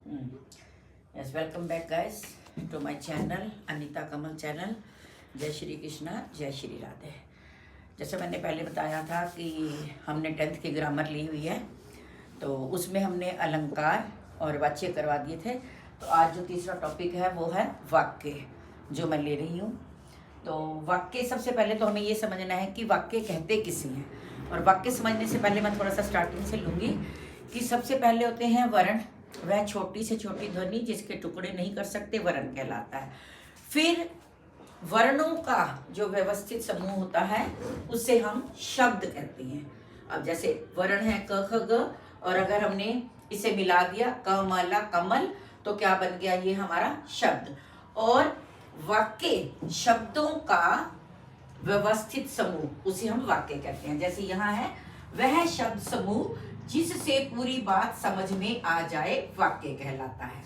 Yes, welcome back guys to my channel Anita Kamal channel. जय श्री कृष्णा, जय श्री राधे। जैसे मैंने पहले बताया था कि हमने 10th की ग्रामर ली हुई है, तो उसमें हमने अलंकार और वाच्य करवा दिए थे। तो आज जो तीसरा टॉपिक है वो है वाक्य, जो मैं ले रही हूँ। तो वाक्य, सबसे पहले तो हमें ये समझना है कि वाक्य कहते किसे हैं। और वाक्य समझने से पहले मैं थोड़ा सा स्टार्टिंग से लूँगी कि सबसे पहले होते हैं वर्ण। वह छोटी से छोटी ध्वनि जिसके टुकड़े नहीं कर सकते वर्ण कहलाता है। फिर वर्णों का जो व्यवस्थित समूह होता है उसे हम शब्द कहते हैं। अब जैसे वर्ण है क ख ग, और अगर हमने इसे मिला दिया कमला कमल, तो क्या बन गया? ये हमारा शब्द। और वाक्य शब्दों का व्यवस्थित समूह, उसे हम वाक्य कहते हैं। जैसे यहाँ है वह शब्द समूह जिससे पूरी बात समझ में आ जाए वाक्य कहलाता है।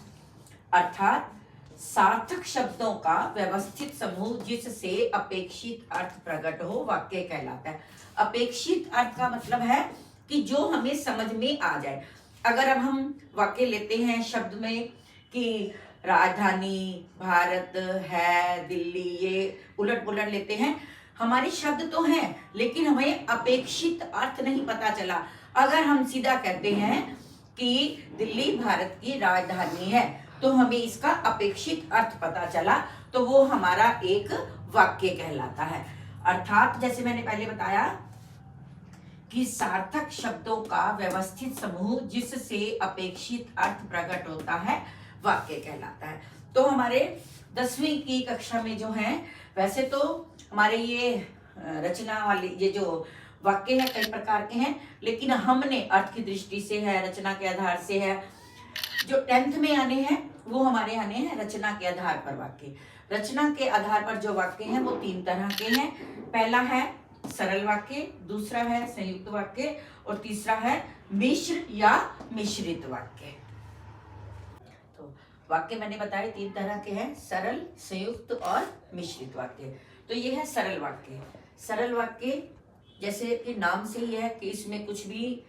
अर्थात सार्थक शब्दों का व्यवस्थित समूह जिससे अपेक्षित अर्थ प्रकट हो वाक्य कहलाता है। अपेक्षित अर्थ का मतलब है कि जो हमें समझ में आ जाए। अगर अब हम वाक्य लेते हैं शब्द में कि राजधानी, भारत है, दिल्ली, ये उलट पुलट लेते हैं, हमारे शब्द तो हैं लेकिन हमें अपेक्षित अर्थ नहीं पता चला। अगर हम सीधा कहते हैं कि दिल्ली भारत की राजधानी है, तो हमें इसका अपेक्षित अर्थ पता चला, तो वो हमारा एक वाक्य कहलाता है। अर्थात जैसे मैंने पहले बताया कि सार्थक शब्दों का व्यवस्थित समूह जिससे अपेक्षित अर्थ प्रकट होता है वाक्य कहलाता है। तो हमारे 10वीं की कक्षा में जो है, वैसे तो हमारे ये रचना वाले ये जो वाक्य है कई प्रकार के हैं, लेकिन हमने अर्थ की दृष्टि से है, रचना के आधार से है। जो 10th में आने हैं वो हमारे आने हैं रचना के आधार पर वाक्य। रचना के आधार पर जो वाक्य हैं वो 3 तरह के हैं। पहला है सरल वाक्य, दूसरा है संयुक्त वाक्य, और तीसरा है मिश्र या मिश्रित वाक्य। तो वाक्य मैंने बताए 3 तरह के हैं, सरल, संयुक्त और मिश्रित वाक्य। तो ये है सरल वाक्य। सरल वाक्य जैसे कि नाम से ही है कि इसमें कुछ भी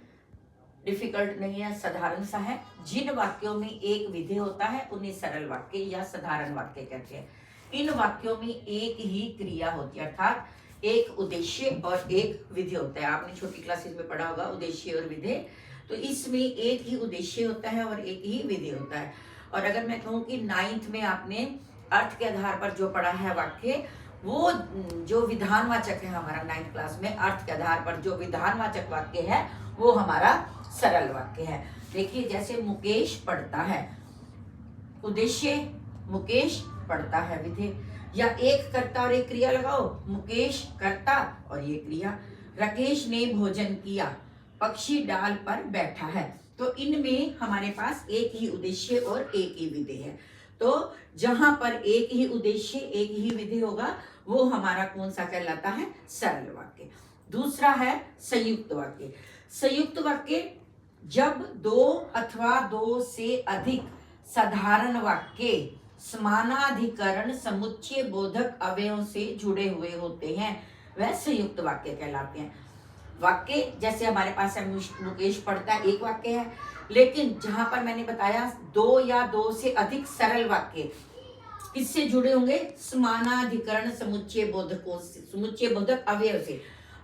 डिफिकल्ट नहीं है, साधारण सा है। जिन वाक्यों में एक विधेय होता है उन्हें सरल वाक्य या साधारण वाक्य कहते हैं। इन वाक्यों में एक ही क्रिया होती है, अर्थात एक उद्देश्य और एक विधेय होता है। आपने छोटी क्लासेस में पढ़ा होगा उद्देश्य और विधेय। तो इसमें एक ही उद्देश्य होता है और एक ही विधेय होता है। और अगर मैं कहूँ कि 9th में आपने अर्थ के आधार पर जो पढ़ा है वाक्य, वो जो विधानवाचक है हमारा 9th क्लास में, अर्थ के आधार पर जो विधानवाचक वाक्य है वो हमारा सरल वाक्य है। देखिए जैसे मुकेश पढ़ता है, उद्देश्य मुकेश पढ़ता है, विधेय। या एक कर्ता और एक क्रिया लगाओ, मुकेश कर्ता और ये क्रिया। राकेश ने भोजन किया, पक्षी डाल पर बैठा है। तो इनमें हमारे पास एक ही उद्देश्य और एक ही विधेय है। तो जहां पर एक ही उद्देश्य एक ही विधेय होगा वो हमारा कौन सा कहलाता है? सरल वाक्य। दूसरा है संयुक्त वाक्य। संयुक्त वाक्य जब 2 अथवा 2 से अधिक साधारण वाक्य समानाधिकरण समुच्चय बोधक अवयवों से जुड़े हुए होते हैं, वह संयुक्त वाक्य कहलाते हैं। वाक्य जैसे हमारे पास है मुकेश पढ़ता है, एक वाक्य है, लेकिन जहां पर मैंने बताया 2 या 2 से अधिक सरल वाक्य किससे जुड़े होंगे? समानाधिकरण समुच्चय बोधकों से, समुच्चय बोधक अवयव से।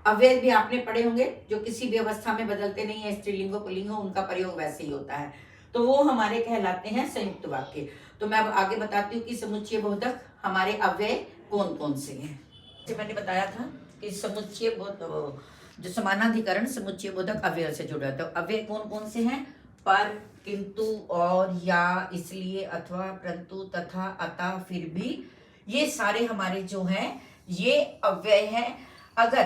अवयव भी आपने पढ़े होंगे जो किसी भी अवस्था में बदलते नहीं है, स्त्रीलिंगो पुल्लिंगो, उनका प्रयोग वैसे ही होता है। तो वो हमारे कहलाते हैं संयुक्त वाक्य। तो मैं अब आगे बताती हूँ कि समुच्चय बोधक हमारे अव्यय कौन कौन से हैं। जैसे मैंने बताया था कि समुच्चय बोधक जो समानाधिकरण समुच्चय बोधक अव्यय से जुड़ा है। तो अव्यय कौन कौन से हैं? पर, किंतु, और, या, इसलिए, अथवा, परंतु, तथा, अतः, फिर भी, ये सारे हमारे जो हैं ये अव्यय हैं। अगर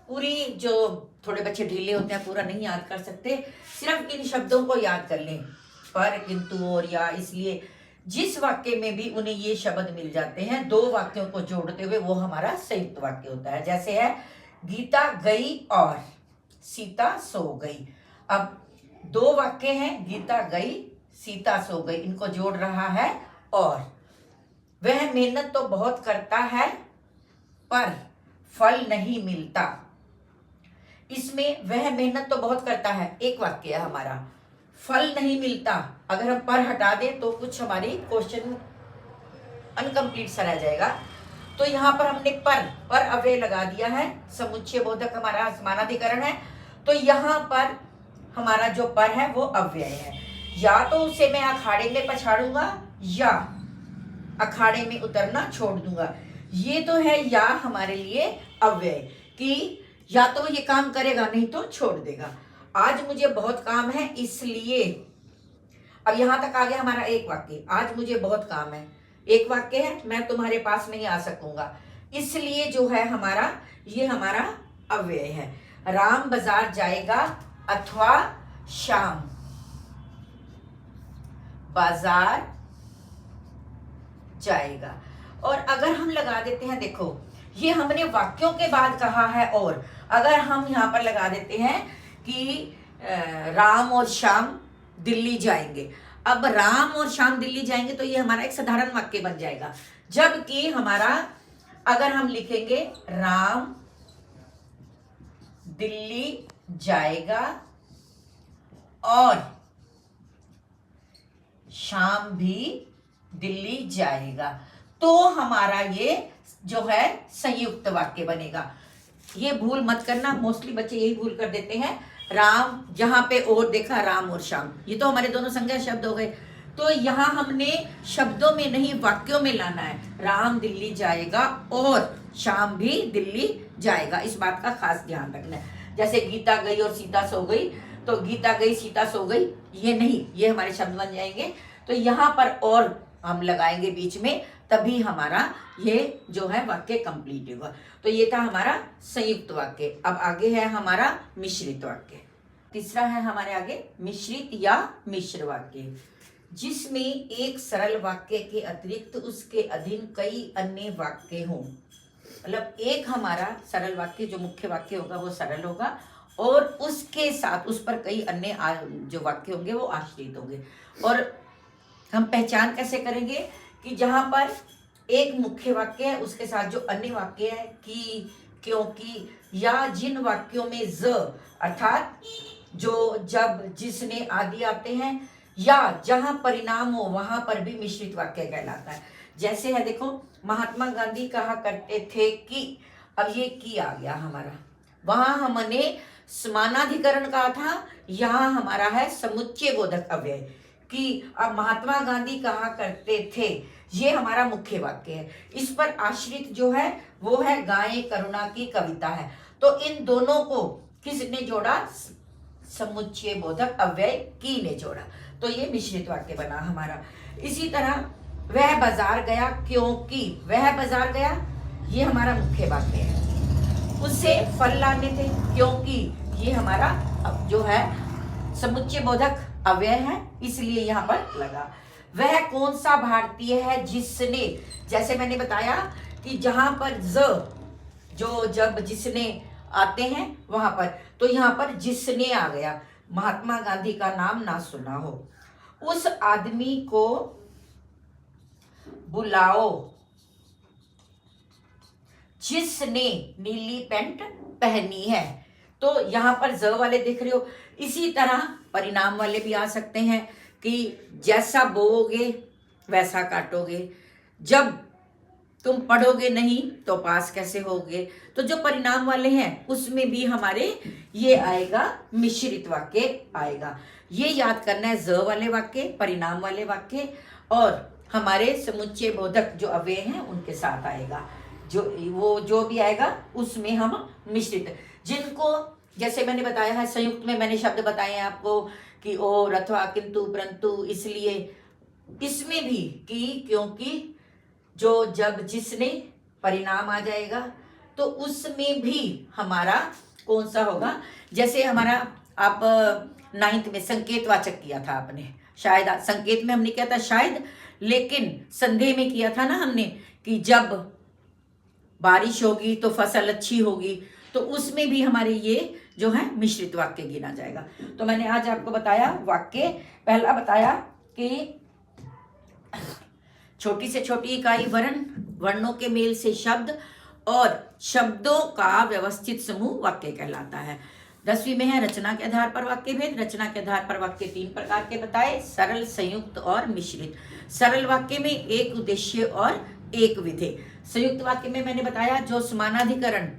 पूरी, जो थोड़े बच्चे ढीले होते हैं पूरा नहीं याद कर सकते, सिर्फ इन शब्दों को याद कर लें, पर, किंतु, और, या, इसलिए, जिस वाक्य में भी उन्हें ये शब्द मिल जाते हैं 2 वाक्यों को जोड़ते हुए, वो हमारा संयुक्त वाक्य होता है। जैसे है गीता गई और सीता सो गई। अब 2 वाक्य हैं, गीता गई, सीता सो गई, इनको जोड़ रहा है और। वह मेहनत तो बहुत करता है पर फल नहीं मिलता। इसमें वह मेहनत तो बहुत करता है, एक वाक्य है हमारा, फल नहीं मिलता, अगर हम पर हटा दें तो कुछ हमारी क्वेश्चन अनकम्प्लीट सा रह जाएगा। तो यहाँ पर हमने पर अव्यय लगा दिया है, समुच्चय बोधक हमारा समानाधिकरण है, तो यहाँ पर हमारा जो पर है वो अव्यय है। या तो उसे मैं अखाड़े में पछाड़ूंगा या अखाड़े में उतरना छोड़ दूंगा। ये तो है या हमारे लिए अव्यय कि या तो ये काम करेगा नहीं तो छोड़ देगा। आज मुझे बहुत काम है इसलिए, अब यहां तक आ गया हमारा एक वाक्य, आज मुझे बहुत काम है, एक वाक्य है, मैं तुम्हारे पास नहीं आ सकूंगा, इसलिए जो है हमारा ये हमारा अव्यय है। राम बाजार जाएगा अथवा श्याम बाजार जाएगा। और अगर हम लगा देते हैं, देखो ये हमने वाक्यों के बाद कहा है, और अगर हम यहां पर लगा देते हैं कि राम और श्याम दिल्ली जाएंगे। अब राम और श्याम दिल्ली जाएंगे तो ये हमारा एक साधारण वाक्य बन जाएगा। जबकि हमारा अगर हम लिखेंगे राम दिल्ली जाएगा और श्याम भी दिल्ली जाएगा, तो हमारा ये जो है संयुक्त वाक्य बनेगा। ये भूल मत करना, मोस्टली बच्चे यही भूल कर देते हैं। राम जहां पे और देखा राम और श्याम, ये तो हमारे दोनों संज्ञा शब्द हो गए, तो यहां हमने शब्दों में नहीं वाक्यों में लाना है। राम दिल्ली जाएगा और श्याम भी दिल्ली जाएगा, इस बात का खास ध्यान रखना है। जैसे गीता गई और सीता सो गई, तो गीता गई सीता सो गई ये नहीं, ये हमारे शब्द बन जाएंगे। तो यहाँ पर और हम लगाएंगे बीच में, तभी हमारा ये जो है वाक्य कंप्लीट होगा। तो ये था हमारा संयुक्त वाक्य। अब आगे है हमारा मिश्रित वाक्य। तीसरा है हमारे आगे मिश्रित या मिश्र वाक्य, जिसमें एक सरल वाक्य के अतिरिक्त उसके अधीन कई अन्य वाक्य हों। मतलब एक हमारा सरल वाक्य जो मुख्य वाक्य होगा वो सरल होगा, और उसके साथ उस पर कई अन्य जो वाक्य होंगे वो आश्रित होंगे। और हम पहचान कैसे करेंगे कि जहां पर एक मुख्य वाक्य है उसके साथ जो अन्य वाक्य है कि, क्योंकि, या जिन वाक्यों में ज अर्थात जो, जब, जिसने आदि आते हैं, या जहां परिणाम हो वहां पर भी मिश्रित वाक्य कहलाता है। जैसे है देखो, महात्मा गांधी कहा करते थे कि, अब ये की आ गया हमारा, वहां हमने समानाधिकरण कहा था, यहाँ हमारा है समुच्चय बोधक अव्यय कि अब महात्मा गांधी कहा करते थे, ये हमारा मुख्य वाक्य है। इस पर आश्रित जो है वो है गाये करुणा की कविता है। तो इन दोनों को किसने जोड़ा? समुच्चय बोधक अव्यय की ने जोड़ा, तो ये मिश्रित वाक्य बना हमारा। इसी तरह वह बाजार गया क्योंकि, वह बाजार गया ये हमारा मुख्य वाक्य है। उससे फल लाने थे क्योंकि, ये हमारा अब जो है समुच्चय बोधक अव्यय है, इसलिए यहाँ पर लगा। वह कौन सा भारतीय है जिसने, जैसे मैंने बताया कि जहां पर ज जो, जब, जिसने आते हैं वहां पर, तो यहाँ पर जिसने आ गया, महात्मा गांधी का नाम ना सुना हो। उस आदमी को बुलाओ जिसने नीली पैंट पहनी है, तो यहाँ पर ज वाले देख रहे हो। इसी तरह परिणाम वाले भी आ सकते हैं कि जैसा बोओगे वैसा काटोगे, जब तुम पढ़ोगे नहीं तो पास कैसे होगे। तो जो परिणाम वाले हैं उसमें भी हमारे ये आएगा, मिश्रित वाक्य आएगा। ये याद करना है, ज वाले वाक्य, परिणाम वाले वाक्य और हमारे समुच्चय बोधक जो अव्यय हैं उनके साथ आएगा। जो वो जो भी आएगा उसमें हम मिश्रित, जिनको जैसे मैंने बताया है संयुक्त में मैंने शब्द बताए हैं आपको कि और, अथवा, किंतु, परंतु, इसलिए, इसमें भी कि, क्योंकि, जो, जब, जिसने परिणाम आ जाएगा, तो उसमें भी हमारा कौन सा होगा। जैसे हमारा आप 9th में संकेतवाचक किया था आपने, शायद संकेत में हमने किया था शायद, लेकिन संदेह में किया था ना हमने कि जब बारिश होगी तो फसल अच्छी होगी, तो उसमें भी हमारे ये जो है मिश्रित वाक्य गिना जाएगा। तो मैंने आज आपको बताया वाक्य, पहला बताया कि छोटी से छोटी इकाई वर्ण, वर्णों के मेल से शब्द, और शब्दों का व्यवस्थित समूह वाक्य कहलाता है। 10वीं में है रचना के आधार पर वाक्य भेद। रचना के आधार पर वाक्य 3 प्रकार के बताए, सरल, संयुक्त और मिश्रित। सरल वाक्य में एक उद्देश्य और एक विधेय। संयुक्त वाक्य में मैंने बताया जो समानाधिकरण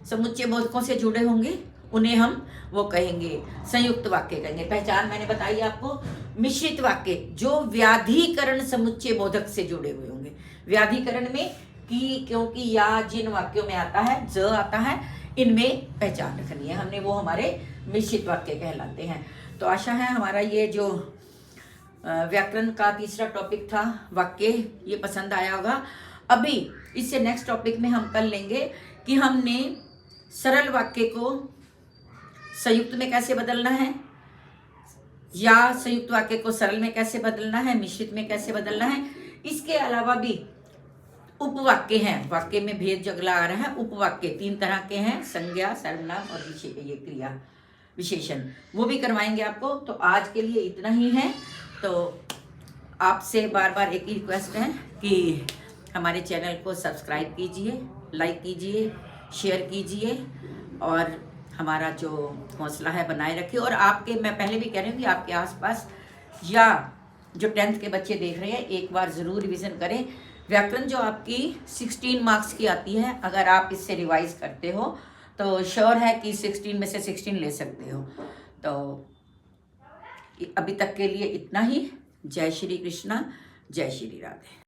समुच्चय बोधकों से जुड़े होंगे उन्हें हम वो कहेंगे संयुक्त वाक्य कहेंगे। पहचान मैंने बताई आपको। मिश्रित वाक्य जो व्याधिकरण समुच्चय बोधक से जुड़े हुए होंगे। व्याधिकरण में कि, क्योंकि, या, जिन वाक्यों में आता है, ज आता है, इनमें पहचान रखनी है हमने, वो हमारे मिश्रित वाक्य कहलाते हैं। तो आशा है हमारा ये जो व्याकरण का तीसरा टॉपिक था वाक्य, ये पसंद आया होगा। अभी इससे नेक्स्ट टॉपिक में हम कर लेंगे कि हमने सरल वाक्य को संयुक्त में कैसे बदलना है, या संयुक्त वाक्य को सरल में कैसे बदलना है, मिश्रित में कैसे बदलना है। इसके अलावा भी उपवाक्य हैं, वाक्य में भेद जो अगला आ रहा है। उपवाक्य 3 तरह के हैं, संज्ञा, सर्वनाम और ये क्रिया विशेषण, वो भी करवाएंगे आपको। तो आज के लिए इतना ही है। तो आपसे बार बार एक ही रिक्वेस्ट है कि हमारे चैनल को सब्सक्राइब कीजिए, लाइक कीजिए, शेयर कीजिए और हमारा जो हौसला है बनाए रखिए। और आपके, मैं पहले भी कह रही हूँ कि आपके आसपास या जो 10th के बच्चे देख रहे हैं, एक बार ज़रूर रिवीजन करें। व्याकरण जो आपकी 16 मार्क्स की आती है, अगर आप इससे रिवाइज करते हो तो श्योर है कि 16 में से 16 ले सकते हो। तो अभी तक के लिए इतना ही। जय श्री कृष्णा, जय श्री राधे।